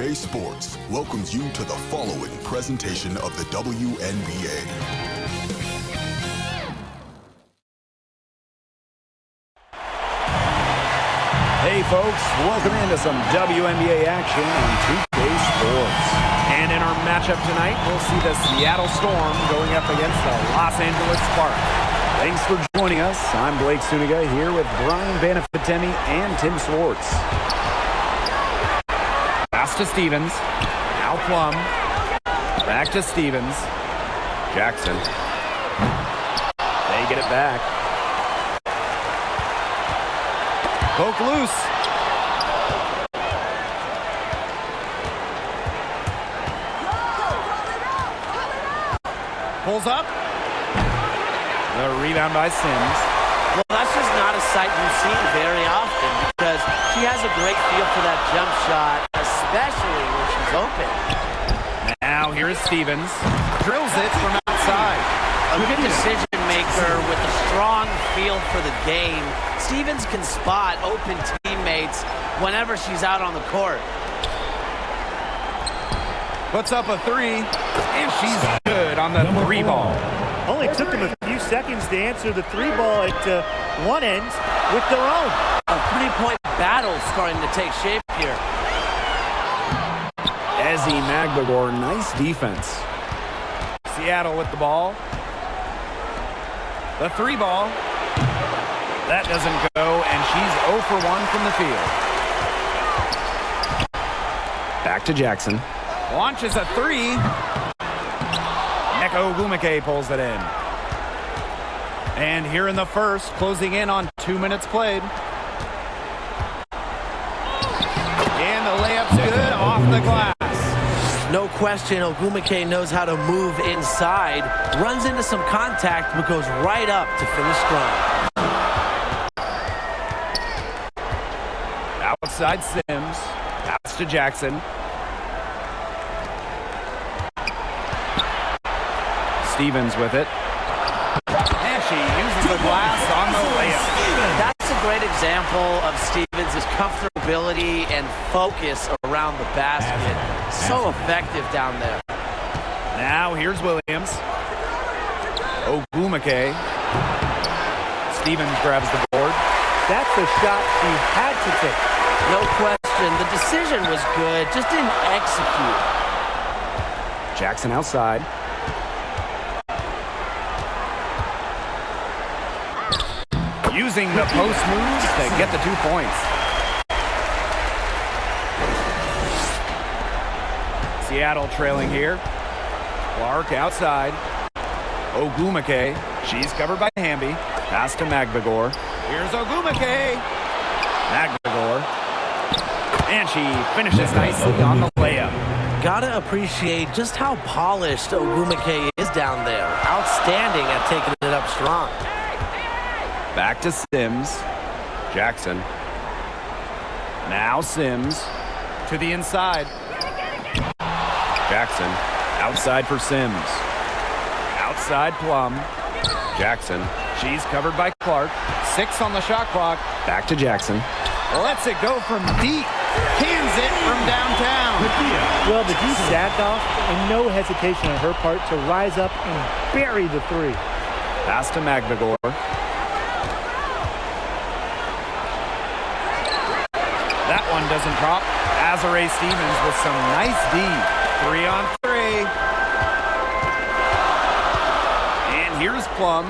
2K Sports welcomes you to the following presentation of the WNBA. Hey folks, welcome into some WNBA action on 2K Sports. And in our matchup tonight, we'll see the Seattle Storm going up against the Los Angeles Sparks. Thanks for joining us. I'm Blake Suniga here with Brian Banafitemi and Tim Swartz. Pass to Stevens. Now Plum. Back to Stevens. Jackson. They get it back. Poke loose. Pulls up. The rebound by Sims. Well, that's just not a sight you've seen very often because she has a great feel for that jump shot, especially when she's open. Now here is Stevens. Drills it from outside. A good decision maker with a strong feel for the game. Stevens can spot open teammates whenever she's out on the court. Puts up a three, and she's good on the three ball. Only took them a few seconds to answer the three ball at one end with their own. A three-point battle starting to take shape here. Ezzy Magbagor, nice defense. Seattle with the ball. The three ball. That doesn't go, and she's 0 for 1 from the field. Back to Jackson. Launches a three. Neko Ogumike pulls it in. And here in the first, closing in on 2 minutes played. And the layup's good off the glass. No question, Ogumike knows how to move inside. Runs into some contact, but goes right up to finish strong. Outside Sims. Pass to Jackson. Stevens with it. And she uses the glass on the layup. That's a great example of Stevens' comfortability and focus around the basket. So effective down there. Now here's Williams. Ogumike. Stevens grabs the board. That's a shot she had to take. No question. The decision was good, just didn't execute. Jackson outside. Using the post moves to get the 2 points. Seattle trailing here. Clark outside. Ogumike. She's covered by Hamby. Pass to Magbagor. Here's Ogumike. Magbagor. And she finishes nicely on the layup. Gotta appreciate just how polished Ogumike is down there. Outstanding at taking it up strong. Back to Sims. Jackson. Now Sims to the inside. Jackson outside for Sims. Outside Plum. Jackson. She's covered by Clark. 6 on the shot clock. Back to Jackson. Lets it go from deep. Cans it from downtown. Well, the D sat off and no hesitation on her part to rise up and bury the three. Pass to Magbagor. That one doesn't drop. Azare Stevens with some nice D. 3 on 3. And here's Plum.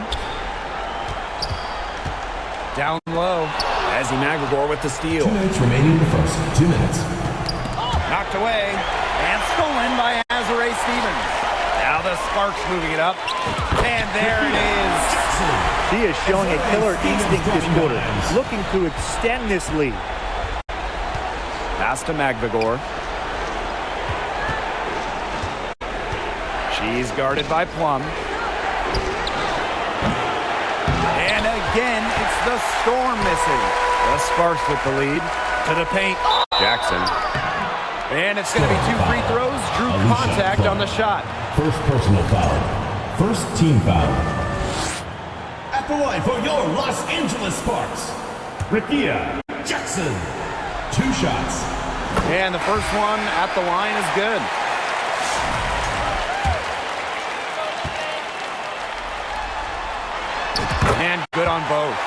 Down low. Ezzy Magbagor with the steal. 2 minutes remaining in the first. 2 minutes. Knocked away. And stolen by Azare Stevens. Now the Sparks moving it up. And there it is. She is showing a killer instinct this quarter, looking to extend this lead. Pass to Magbagor. She's guarded by Plum. And again, it's the Storm missing. The Sparks with the lead. To the paint. Jackson. And it's going to be 2 free throws. Drew contact on the shot. First personal foul. First team foul. At the line for your Los Angeles Sparks, Rikia Jackson. 2 shots. And the first one at the line is good. And good on both.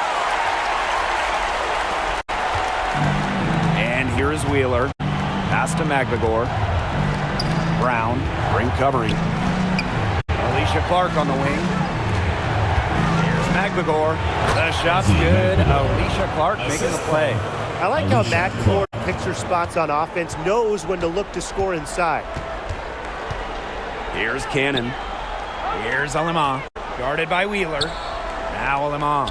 And here is Wheeler. Pass to McGregor. Brown, ring covering. Alicia Clark on the wing. Here's McGregor. The shot's good. Alicia Clark making the play. I like how McGregor picks her spots on offense, knows when to look to score inside. Here's Cannon. Here's Alema. Guarded by Wheeler. Now Alema.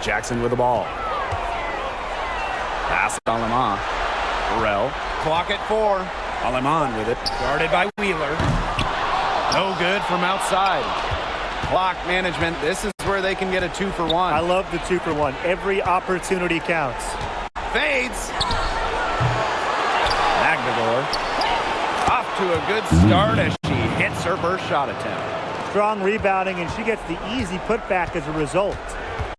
Jackson with the ball. Pass to Alema. Burrell. Clock at 4. Aleman with it. Guarded by Wheeler. No good from outside. Clock management. This is where they can get a 2-for-1. I love the 2-for-1. Every opportunity counts. Fades. McGregor. Off to a good start as she hits her first shot attempt. Strong rebounding, and she gets the easy putback as a result.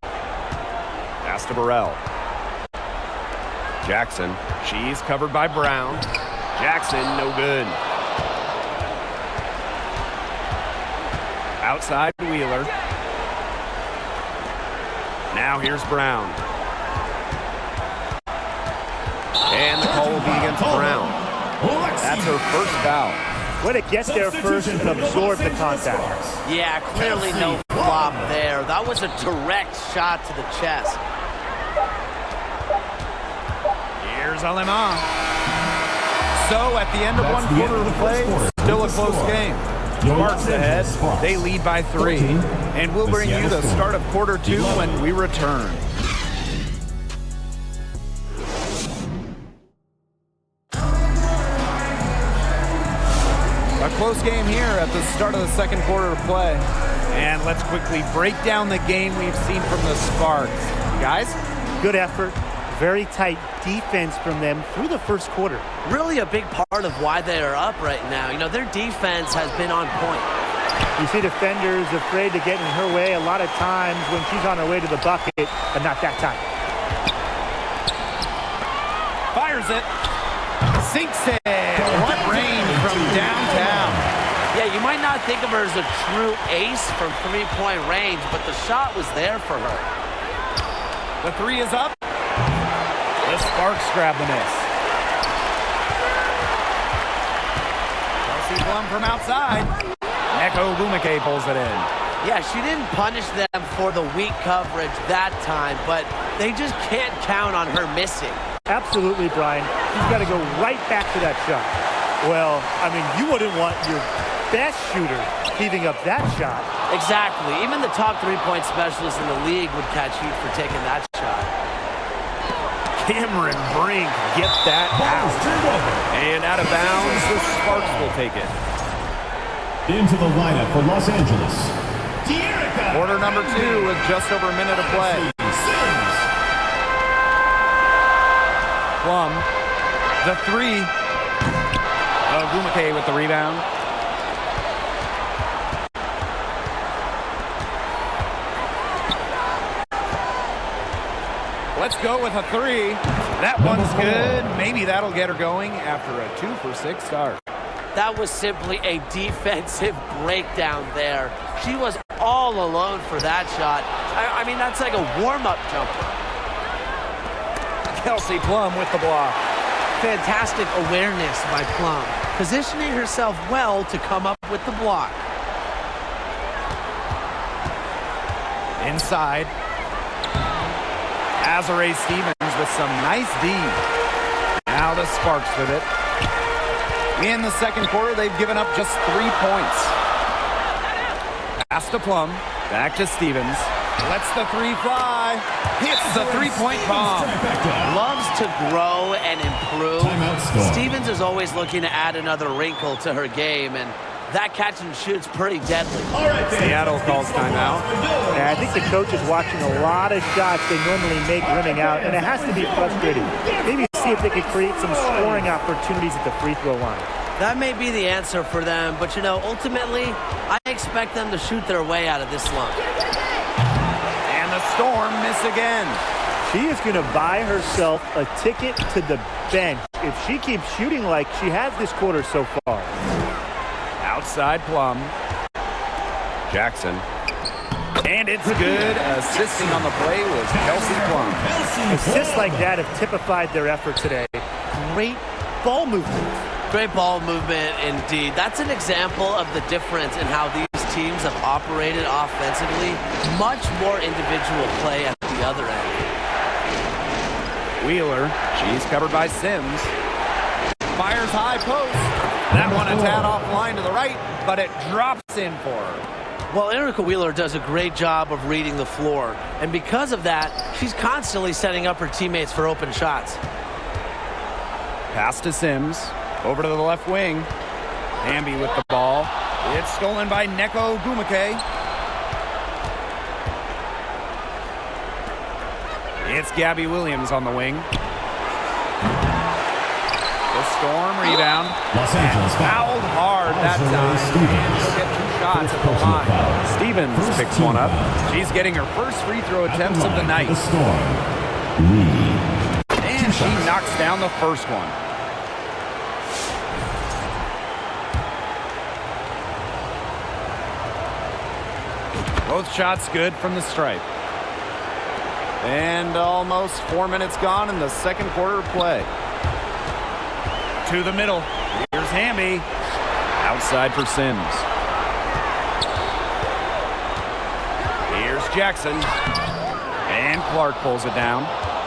Pass to Burrell. Jackson. She's covered by Brown. Jackson, no good. Outside Wheeler. Now here's Brown. And the call will be against Brown. That's her first foul. Way to get there first and absorb the contact. Yeah, clearly no flop there. That was a direct shot to the chest. Here's Alema. So at the end of one quarter of the play, still a close game. Sparks ahead. They lead by 3. And we'll bring you the start of quarter 2 when we return. A close game here at the start of the second quarter of play. And let's quickly break down the game we've seen from the Sparks. Guys? Good effort. Very tight defense from them through the first quarter. Really a big part of why they are up right now. You know, their defense has been on point. You see defenders afraid to get in her way a lot of times when she's on her way to the bucket, but not that time. Fires it. Sinks it. What range from downtown. Yeah, you might not think of her as a true ace from three-point range, but the shot was there for her. The 3 is up. The Sparks grab the miss. Kelsey Plum from outside. Neko Gumake pulls it in. Yeah, she didn't punish them for the weak coverage that time, but they just can't count on her missing. Absolutely, Brian. She's got to go right back to that shot. Well, I mean, you wouldn't want your best shooter heaving up that shot. Exactly. Even the top three-point specialist in the league would catch heat for taking that shot. Cameron Brink get that out. And out of bounds, the Sparks will take it. Into the lineup for Los Angeles. Quarter number 2 with just over a minute of play. Plum, the 3. Gumake with the rebound. Let's go with a 3. That one's good. Maybe that'll get her going after a 2-for-6 start. That was simply a defensive breakdown there. She was all alone for that shot. I mean, that's like a warm-up jumper. Kelsey Plum with the block. Fantastic awareness by Plum, positioning herself well to come up with the block. Inside. Azare Stevens with some nice D. Now the Sparks with it. In the second quarter, they've given up just 3 points. Pass to Plum. Back to Stevens. Lets the 3 fly. Hits the three-point bomb. Loves to grow and improve. Stevens is always looking to add another wrinkle to her game, and that catch and shoot's pretty deadly. Seattle calls timeout. And I think the coach is watching a lot of shots they normally make rimming out, and it has to be frustrating. Maybe see if they could create some scoring opportunities at the free throw line. That may be the answer for them, but you know, ultimately, I expect them to shoot their way out of this slump. And the Storm miss again. She is going to buy herself a ticket to the bench if she keeps shooting like she has this quarter so far. Outside Plum. Jackson. And it's good. Assisting on the play was Kelsey Plum. Assists like that have typified their effort today. Great ball movement. Great ball movement indeed. That's an example of the difference in how these teams have operated offensively. Much more individual play at the other end. Wheeler. She's covered by Sims. Fires high post. That one a tad offline to the right, but it drops in for her. Well, Erica Wheeler does a great job of reading the floor, and because of that, she's constantly setting up her teammates for open shots. Pass to Sims. Over to the left wing. Hamby with the ball. It's stolen by Neko Gumake. It's Gabby Williams on the wing. The Storm rebound. Los Angeles Fouled hard that time. She'll get 2 shots at the line. Stevens picks one up. She's getting her first free throw attempts of the night. The Storm lead. And she knocks down the first one. Both shots good from the stripe. And almost 4 minutes gone in the second quarter of play. To the middle. Here's Hamby. Outside for Sims. Here's Jackson. And Clark pulls it down.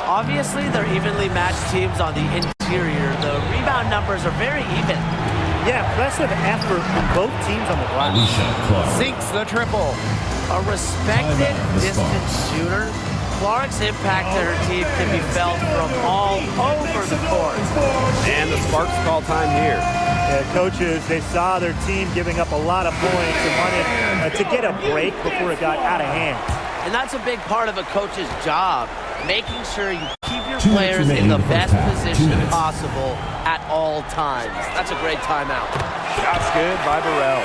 Obviously, they're evenly matched teams on the interior. The rebound numbers are very even. Yeah, impressive effort from both teams on the glass. Alicia Clark. Sinks the triple. A respected Timeout, the distance Sparks. shooter, Clark's impact to her team can be felt from all over the court. And the Sparks call time here. Yeah, coaches, they saw their team giving up a lot of points and wanted to get a break before it got out of hand. And that's a big part of a coach's job, making sure you keep your 2 minutes players in remaining the in the best first half. 2 position minutes. possible at all times. That's a great timeout. Shots good by Burrell.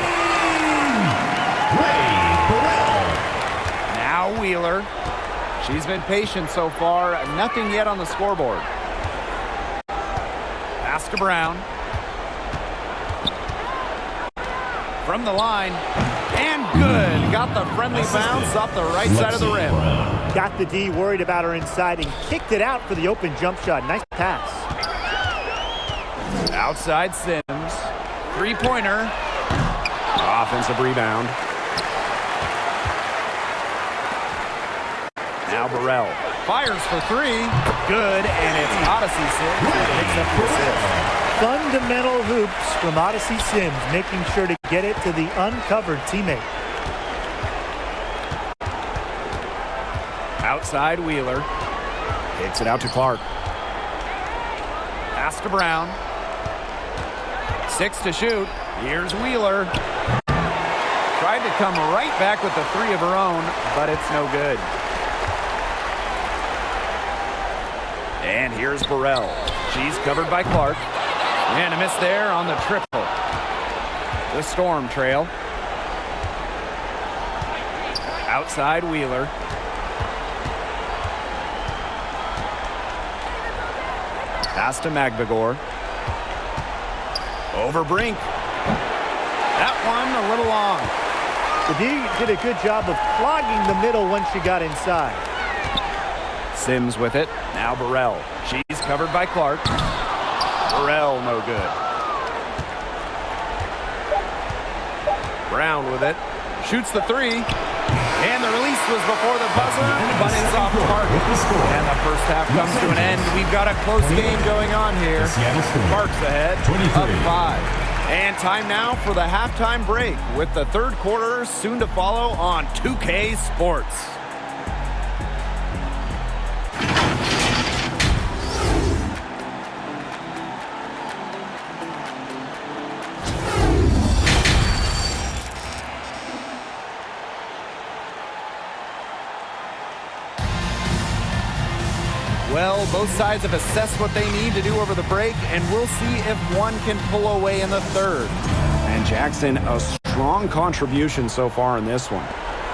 Ray Burrell. Now Wheeler. She's been patient so far. Nothing yet on the scoreboard. Pass to Brown. From the line. And good. Got the friendly bounce off the right side of the rim. Got the D worried about her inside and kicked it out for the open jump shot. Nice pass. Outside Sims. Three-pointer. Offensive rebound. Now Burrell fires for 3. Good, and it's Odyssey Sims who picks up the assist. Fundamental hoops from Odyssey Sims, making sure to get it to the uncovered teammate. Outside Wheeler. Takes it out to Clark. Pass to Brown. 6 to shoot. Here's Wheeler. Tried to come right back with the 3 of her own, but it's no good. And here's Burrell. She's covered by Clark. And a miss there on the triple. The Storm trail. Outside Wheeler. Pass to Magvigor. Over Brink. That one a little long. The D did a good job of clogging the middle once she got inside. Sims with it. Now Burrell. She's covered by Clark. Burrell no good. Brown with it. Shoots the 3. And the release was before the buzzer, but it's off target. And the first half comes to an end. We've got a close game going on here. Sparks ahead, up 5. And time now for the halftime break with the third quarter soon to follow on 2K Sports. Well, both sides have assessed what they need to do over the break, and we'll see if one can pull away in the third. And Jackson, a strong contribution so far in this one.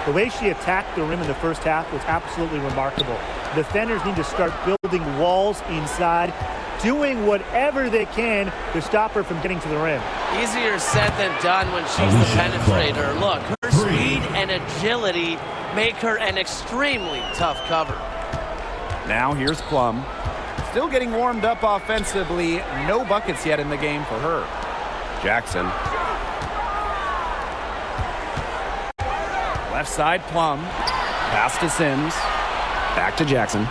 The way she attacked the rim in the first half was absolutely remarkable. Defenders need to start building walls inside, doing whatever they can to stop her from getting to the rim. Easier said than done when she's the penetrator. Look, her speed and agility make her an extremely tough cover. Now here's Plum. Still getting warmed up offensively. No buckets yet in the game for her. Jackson. Left side, Plum. Pass to Sims. Back to Jackson.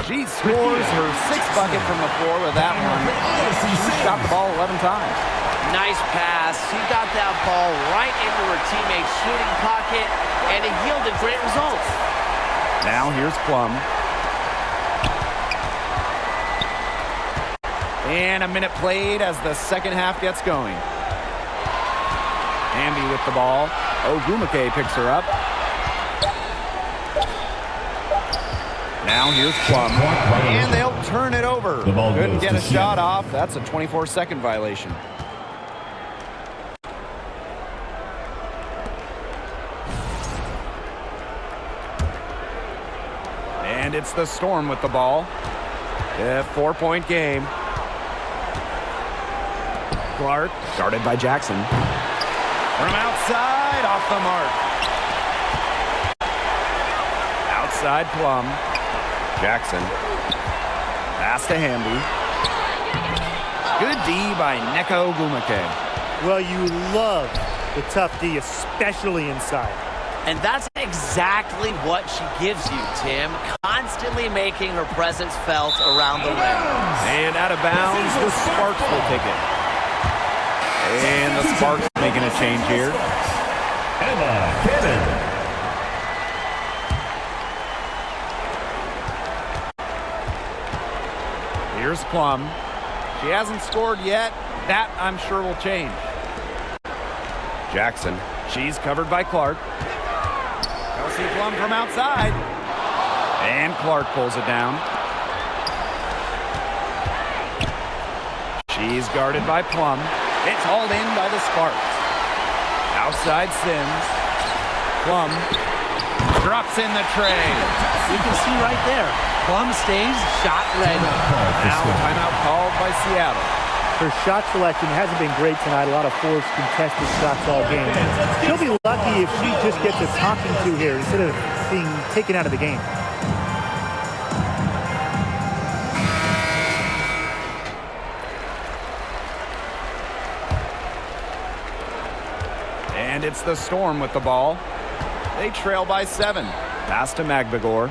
She scores her 6th bucket from the floor with that one. She shot the ball 11 times. Nice pass. She got that ball right into her teammate's shooting pocket, and it yielded great results. Now here's Plum. And a minute played as the second half gets going. Hamby with the ball. Ogumake picks her up. Now here's Plum. And they'll turn it over. Couldn't get a shot off. That's a 24-second violation. And it's the Storm with the ball. A 4-point game. Clark, guarded by Jackson. From outside, off the mark. Outside Plum. Jackson. Pass to Hamby. Good D by Neko Ogumake. Well, you love the tough D, especially inside. And that's exactly what she gives you, Tim. Constantly making her presence felt around the rim. And out of bounds, the Sparks will take it. And the Sparks making a change here. Emma Cannon. Here's Plum. She hasn't scored yet. That, I'm sure, will change. Jackson. She's covered by Clark. Kelsey Plum from outside. And Clark pulls it down. She's guarded by Plum. It's hauled in by the Sparks. Outside Sims. Plum drops in the tray. You can see right there. Plum stays shot ready. Now timeout called by Seattle. Her shot selection hasn't been great tonight. A lot of forced contested shots all game. She'll be lucky if she just gets a talking to here instead of being taken out of the game. And it's the Storm with the ball. They trail by 7. Pass to Magbagor.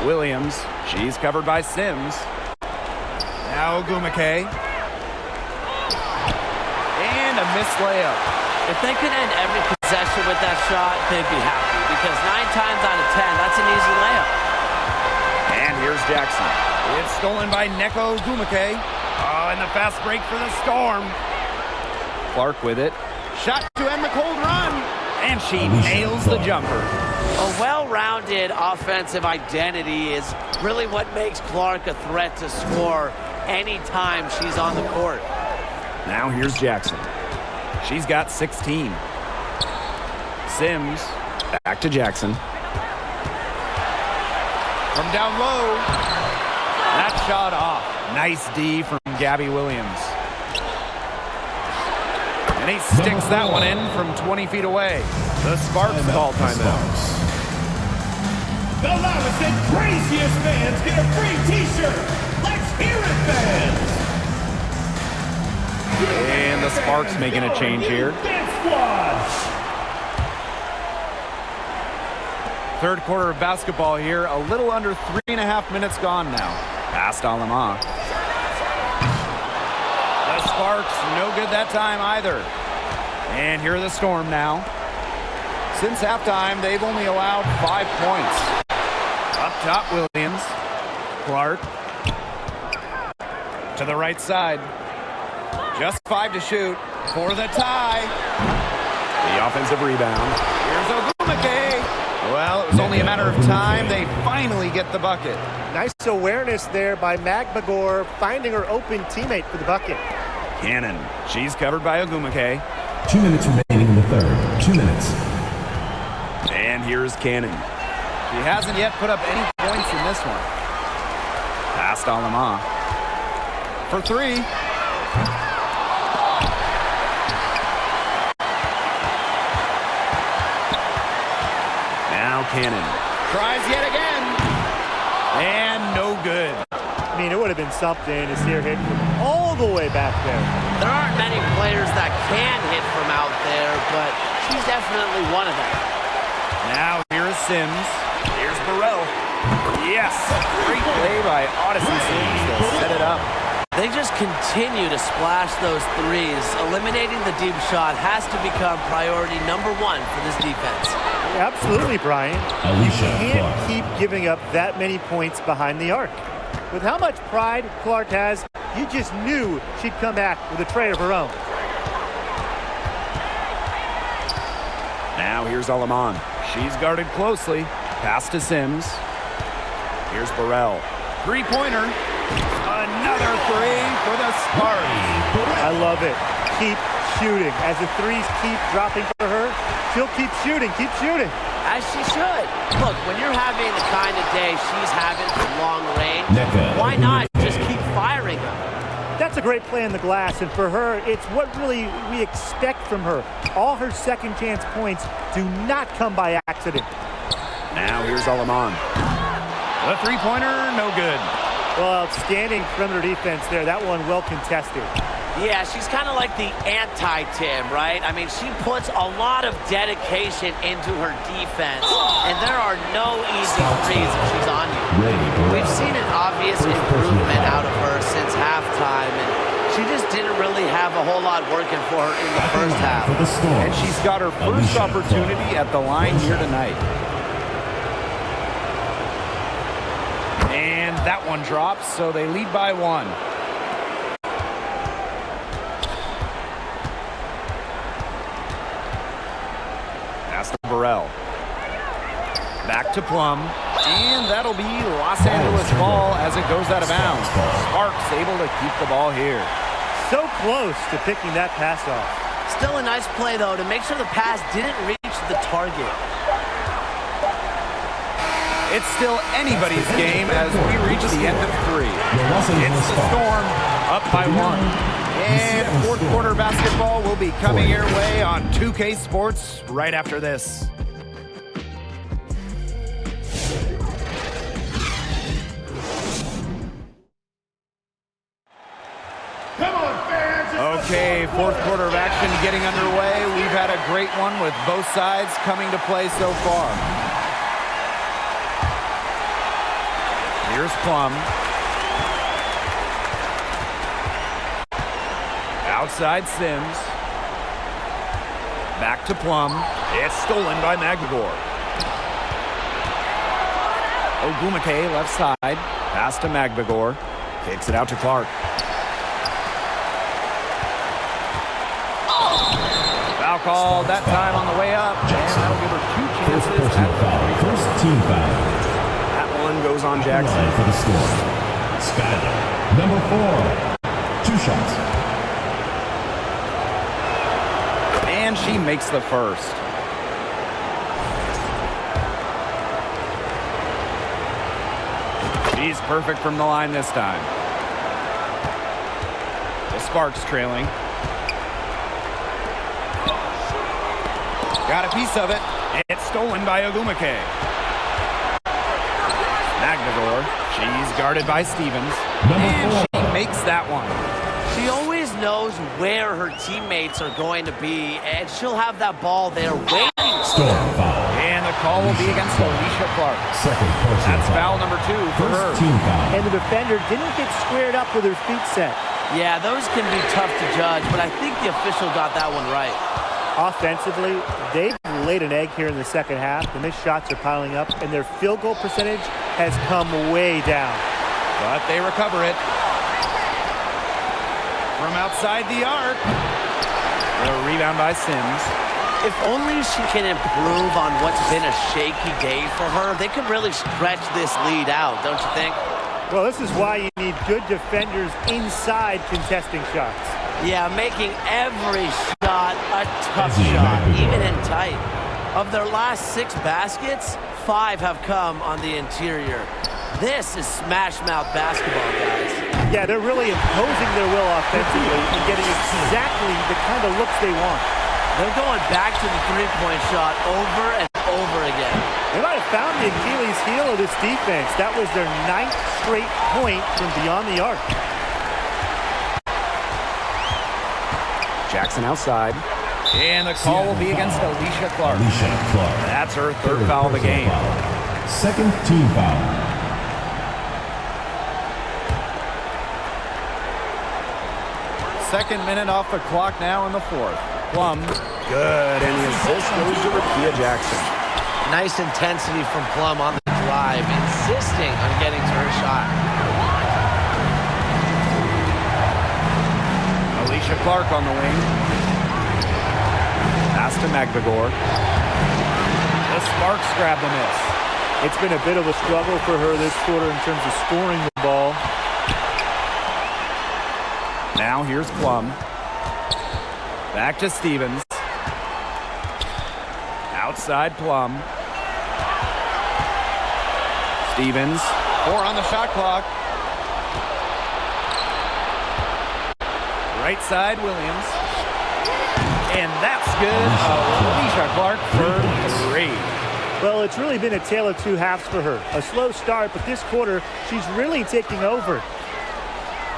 Williams. She's covered by Sims. Now Ogumake. And a missed layup. If they could end every possession with that shot, they'd be happy. Because 9 times out of 10, that's an easy layup. And here's Jackson. It's stolen by Neko Ogumake. Oh, and the fast break for the Storm. Clark with it. Shot to end the cold run. And she nails the jumper. A well-rounded offensive identity is really what makes Clark a threat to score anytime she's on the court. Now here's Jackson. She's got 16. Sims, back to Jackson. From down low. That shot off. Nice D from Gabby Williams. And he sticks that one in from 20 feet away. The Sparks call timeout. The loudest and craziest fans get a free t-shirt. Let's hear it, fans. And the Sparks making a change here. Third quarter of basketball here. A little under 3.5 minutes gone now. Past Alama. The Sparks, no good that time either. And here are the Storm now. Since halftime, they've only allowed 5 points. Up top, Williams. Clark. To the right side. Just 5 to shoot for the tie. The offensive rebound. Here's Ogumake. Well, it was only a matter of time. They finally get the bucket. Nice awareness there by Magbagor, finding her open teammate for the bucket. Cannon. She's covered by Ogumake. 2 minutes remaining in the third. 2 minutes. And here's Cannon. She hasn't yet put up any points in this one. Pass to Alama. For three. Now Cannon. Tries yet again. And no good. I mean, it would have been something to see her hit from all the way back there. There aren't many players that can hit from out there, but she's definitely one of them. Now here is Sims. Here's Burrell. Yes! Great play by Odyssey Sims to set it up. They just continue to splash those threes. Eliminating the deep shot has to become priority number one for this defense. Absolutely, Brian. You can't keep giving up that many points behind the arc. With how much pride Clark has, you just knew she'd come back with a tray of her own. Now here's Alaman. She's guarded closely. Pass to Sims. Here's Burrell. Three-pointer. Another three for the Spartans. I love it. Keep shooting. As the threes keep dropping for her, she'll keep shooting. Keep shooting. As she should. Look, when you're having the kind of day she's having from long range, why not just keep firing them? That's a great play in the glass, and for her, it's what really we expect from her. All her second chance points do not come by accident. Now here's Alaman. The three-pointer, no good. Well, outstanding perimeter defense there. That one well contested. Yeah, she's kind of like the anti-Tim, right? I mean, she puts a lot of dedication into her defense, and there are no easy threes if she's on you. We've seen an obvious improvement out of her since halftime, and she just didn't really have a whole lot working for her in the first half. And she's got her first opportunity at the line here tonight. And that one drops, so they lead by one. Pass to Burrell. Back to Plum. And that'll be Los Angeles ball as it goes out of bounds. Sparks able to keep the ball here. So close to picking that pass off. Still a nice play, though, to make sure the pass didn't reach the target. It's still anybody's game as we reach the end of three. It's the Storm up by one. And fourth quarter basketball will be coming your way on 2K Sports right after this. Come on, fans. Okay, fourth quarter of action getting underway. We've had a great one with both sides coming to play so far. Here's Plum. Outside Sims. Back to Plum. It's stolen by Magdagor. Ogumake left side. Pass to Magdagor. Kicks it out to Clark. Foul called that time on the way up. And that'll give her two chances at the first team foul. Goes on Jackson. For the Storm. Skyler, number 4. 2 shots. And she makes the first. She's perfect from the line this time. The Sparks trailing. Got a piece of it. It's stolen by Ogumake. Magdagor. She's guarded by Stevens. And she makes that one. She always knows where her teammates are going to be, and she'll have that ball there waiting. Storm foul. And the call will be against Alicia Clark. Second personal That's foul number 2 for her. Team foul. And the defender didn't get squared up with her feet set. Yeah, those can be tough to judge, but I think the official got that one right. Offensively, they've laid an egg here in the second half. The missed shots are piling up, and their field goal percentage has come way down. But they recover it. From outside the arc. A rebound by Sims. If only she can improve on what's been a shaky day for her, they could really stretch this lead out, don't you think? Well, this is why you need good defenders inside contesting shots. Yeah, making every shot a tough shot, even in tight. Of their last 6 baskets, 5 have come on the interior. This is smash mouth basketball, guys. Yeah, they're really imposing their will offensively and getting exactly the kind of looks they want. They're going back to the three-point shot over and over again. They might have found the Achilles heel of this defense. That was their 9th straight point from beyond the arc. Jackson outside. And the call will be against Alicia Clark. That's her third foul of the game. Second team foul. Second minute off the clock now in the fourth. Plum, good, and the assist goes to Rakia Jackson. Nice intensity from Plum on the drive, insisting on getting to her shot. Alicia Clark on the wing. Pass to Magdagor. The Sparks grab the miss. It's been a bit of a struggle for her this quarter in terms of scoring the ball. Now here's Plum. Back to Stevens. Outside Plum. Stevens. 4 on the shot clock. Right side Williams. And that's good. Alicia Clark for 3. Well, it's really been a tale of two halves for her. A slow start, but this quarter, she's really taking over.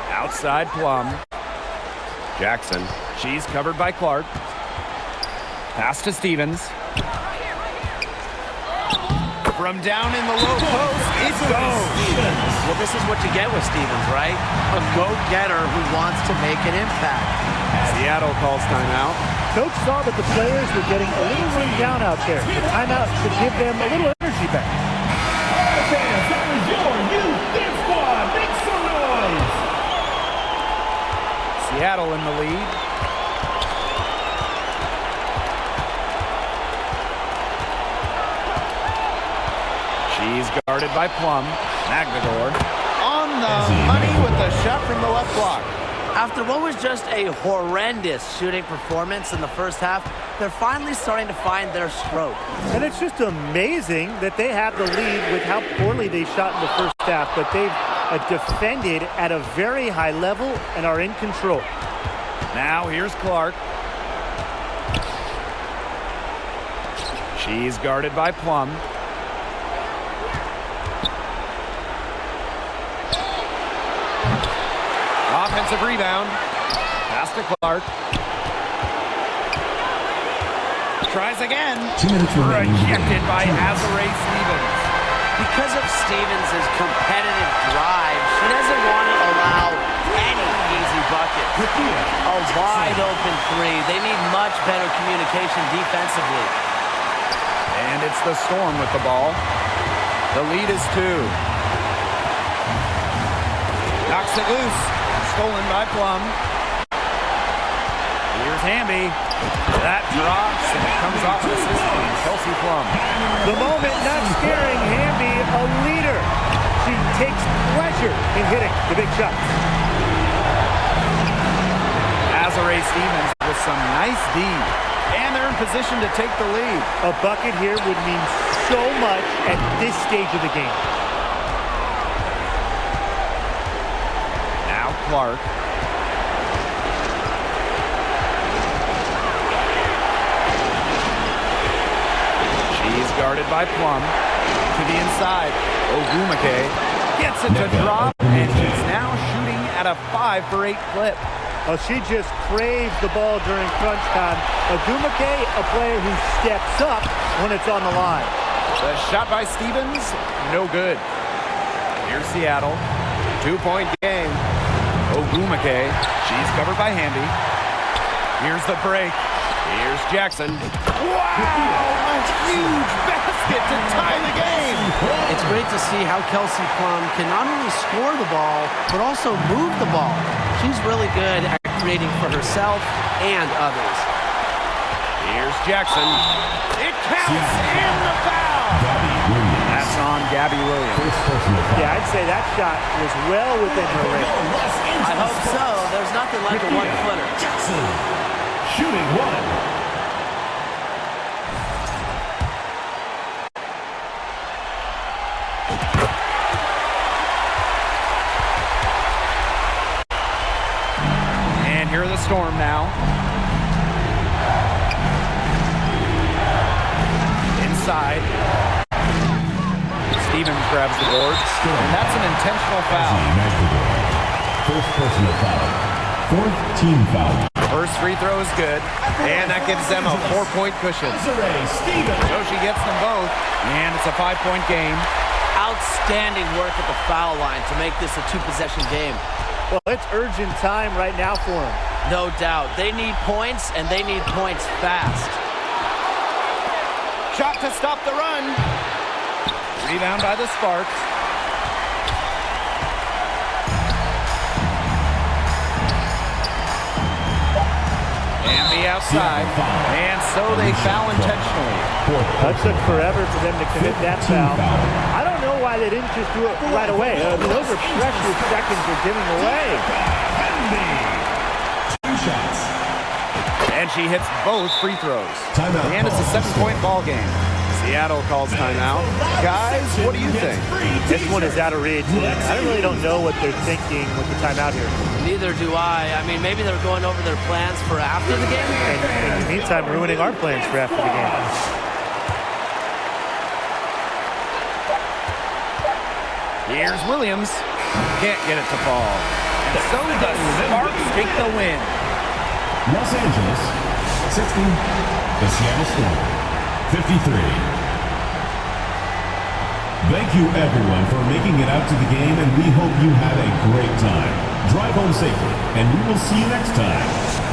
Outside Plum. Jackson. She's covered by Clark. Pass to Stevens. From down in the low post, it goes. Well, this is what you get with Stevens, right? A go-getter who wants to make an impact. Seattle calls timeout. Coach saw that the players were getting a little run down out there. The timeout should give them a little energy back. Fans, that was your youth dance squad. Make some noise. Seattle in the lead. She's guarded by Plum. Magdagor on the money with the shot from the left block. After what was just a horrendous shooting performance in the first half, they're finally starting to find their stroke. And it's just amazing that they have the lead with how poorly they shot in the first half, but they've defended at a very high level and are in control. Now here's Clark. She's guarded by Plum. Offensive rebound. Pass to Clark. Tries again. 2 minutes remaining. Rejected by Azurá Stevens. Because of Stevens' competitive drive, she doesn't want to allow any easy buckets. A wide open 3. They need much better communication defensively. And it's the Storm with the ball. The lead is 2. Knocks it loose. Stolen by Plum. Here's Hamby. That drops, and it comes off an assist from Kelsey Plum. The moment not scaring Hamby, a leader. She takes pleasure in hitting the big shots. Azurá Stevens with some nice D. And they're in position to take the lead. A bucket here would mean so much at this stage of the game. Now Clark. She's guarded by Plum. To the inside. Ogumake gets it to drop, and she's now shooting at a 5 for 8 clip. Well, she just craves the ball during crunch time. Ogumake, a player who steps up when it's on the line. The shot by Stevens, no good. Here's Seattle. 2-point game. Ogumake, she's covered by Hamby. Here's the break. Here's Jackson. Wow! A huge basket to tie the game. It's great to see how Kelsey Plum can not only score the ball, but also move the ball. She's really good at creating for herself and others. Here's Jackson. It counts in the foul. That's on Gabby Williams. Yeah, I'd say that shot was well within her range. I hope so. There's nothing like a one-footer. Jackson, shooting 1. Storm now. Inside. Stevens grabs the board, and that's an intentional foul. First personal foul. Fourth team foul. First free throw is good, and that gives them a 4-point cushion. So she gets them both, and it's a 5-point game. Outstanding work at the foul line to make this a 2-possession game. Well, it's urgent time right now for them. No doubt. They need points, and they need points fast. Shot to stop the run. Rebound by the Sparks. And the outside. And so they foul intentionally. That took forever for them to commit that foul. I don't know why they didn't just do it right away. I mean, those are precious seconds they're giving away. 2 shots. And she hits both free throws. Timeout. And it's a 7-point ball game. Seattle calls timeout. Guys, what do you think? This one is out of reach. I really don't know what they're thinking with the timeout here. Neither do I. I mean, maybe they're going over their plans for after the game. And in the meantime, ruining our plans for after the game. Here's Williams. Can't get it to fall. And so the Sparks take the win. Los Angeles, 60. The Seattle Storm, 53. Thank you, everyone, for making it out to the game, and we hope you had a great time. Drive home safely, and we will see you next time.